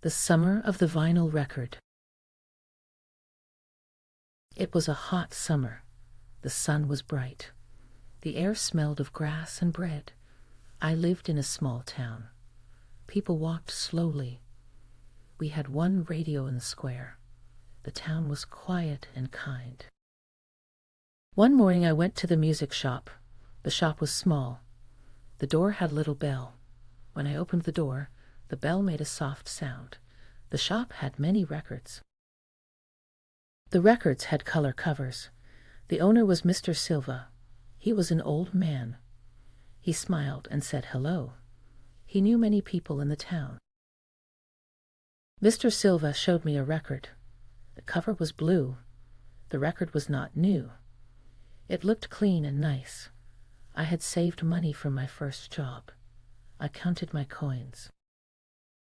The summer of the vinyl record. It was a hot summer. The sun was bright. The air smelled of grass and bread. I lived in a small town. People walked slowly. We had one radio in the square. The town was quiet and kind. One morning I went to the music shop. The shop was small. The door had a little bell. When I opened the door, the bell made a soft sound. The shop had many records. The records had color covers. The owner was Mr. Silva. He was an old man. He smiled and said hello. He knew many people in the town. Mr. Silva showed me a record. The cover was blue. The record was not new. It looked clean and nice. I had saved money from my first job. I counted my coins.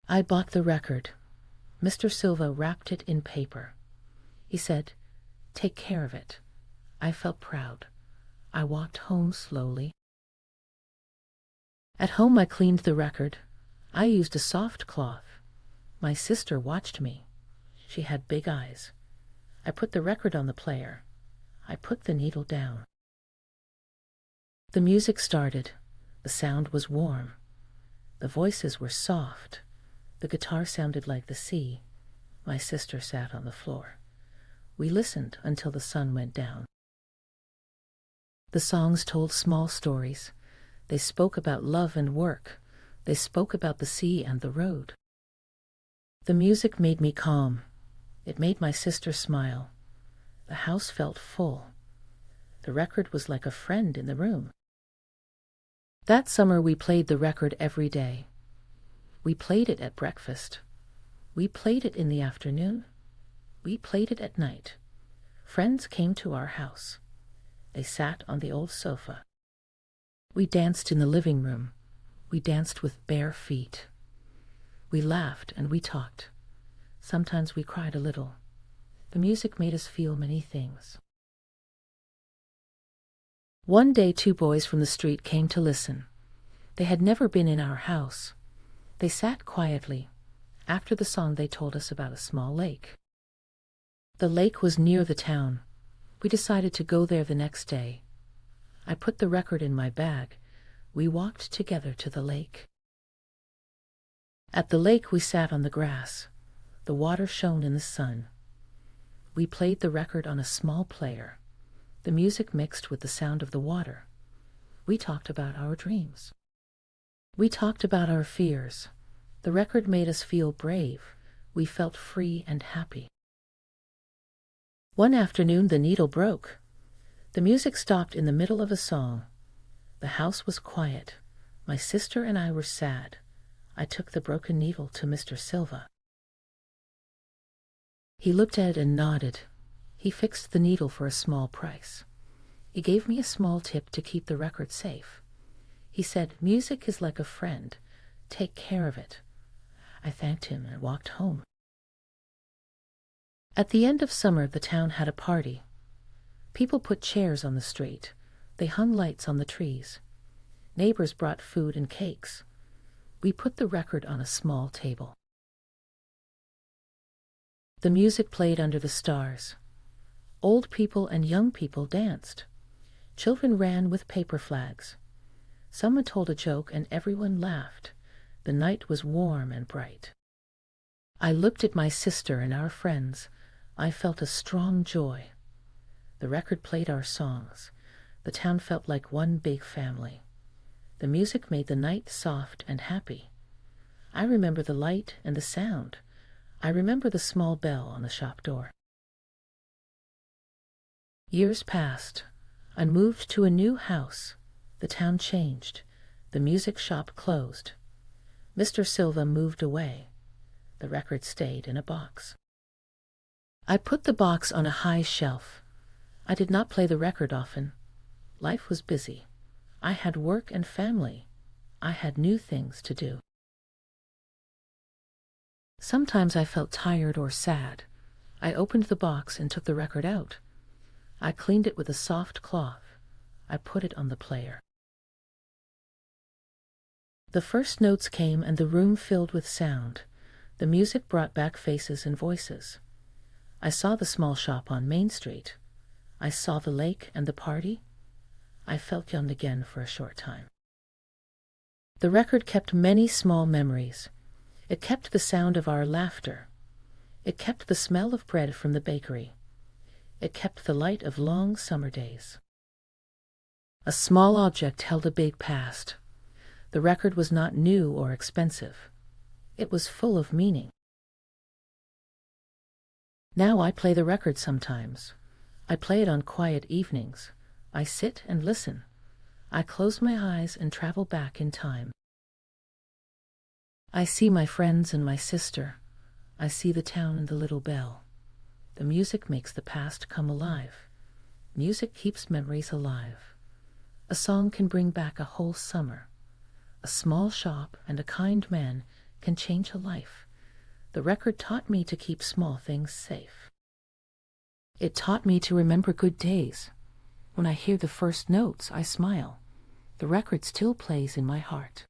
I bought the record. Mr. Silva wrapped it in paper. He said, "Take care of it." I felt proud. I walked home slowly. At home I cleaned the record. I used a soft cloth. My sister watched me. She had big eyes. I put the record on the player. I put the needle down. The music started. The sound was warm. The voices were soft. The guitar sounded like the sea. My sister sat on the floor. We listened until the sun went down. The songs told small stories. They spoke about love and work. They spoke about the sea and the road. The music made me calm. It made my sister smile. The house felt full. The record was like a friend in the room. That summer we played the record every day. We played it at breakfast. We played it in the afternoon. We played it at night. Friends came to our house. They sat on the old sofa. We danced in the living room. We danced with bare feet. We laughed and we talked. Sometimes we cried a little. The music made us feel many things. One day 2 boys from the street came to listen. They had never been in our house. They sat quietly. After the song they told us about a small lake. The lake was near the town. We decided to go there the next day. I put the record in my bag. We walked together to the lake. At the lake we sat on the grass. The water shone in the sun. We played the record on a small player. The music mixed with the sound of the water. We talked about our dreams. We talked about our fears. The record made us feel brave. We felt free and happy. One afternoon the needle broke. The music stopped in the middle of a song. The house was quiet. My sister and I were sad. I took the broken needle to Mr. Silva. He looked at it and nodded. He fixed the needle for a small price. He gave me a small tip to keep the record safe. He said, "Music is like a friend. Take care of it." I thanked him and walked home. At the end of summer, the town had a party. People put chairs on the street. They hung lights on the trees. Neighbors brought food and cakes. We put the record on a small table. The music played under the stars. Old people and young people danced. Children ran with paper flags. Someone told a joke and everyone laughed. The night was warm and bright. I looked at my sister and our friends. I felt a strong joy. The record played our songs. The town felt like one big family. The music made the night soft and happy. I remember the light and the sound. I remember the small bell on the shop door. Years passed. I moved to a new house. The town changed. The music shop closed. Mr. Silva moved away. The record stayed in a box. I put the box on a high shelf. I did not play the record often. Life was busy. I had work and family. I had new things to do. Sometimes I felt tired or sad. I opened the box and took the record out. I cleaned it with a soft cloth. I put it on the player. The first notes came and the room filled with sound. The music brought back faces and voices. I saw the small shop on Main Street. I saw the lake and the party. I felt young again for a short time. The record kept many small memories. It kept the sound of our laughter. It kept the smell of bread from the bakery. It kept the light of long summer days. A small object held a big past. The record was not new or expensive. It was full of meaning. Now I play the record sometimes. I play it on quiet evenings. I sit and listen. I close my eyes and travel back in time. I see my friends and my sister. I see the town and the little bell. The music makes the past come alive. Music keeps memories alive. A song can bring back a whole summer. A small shop and a kind man can change a life. The record taught me to keep small things safe. It taught me to remember good days. When I hear the first notes, I smile. The record still plays in my heart.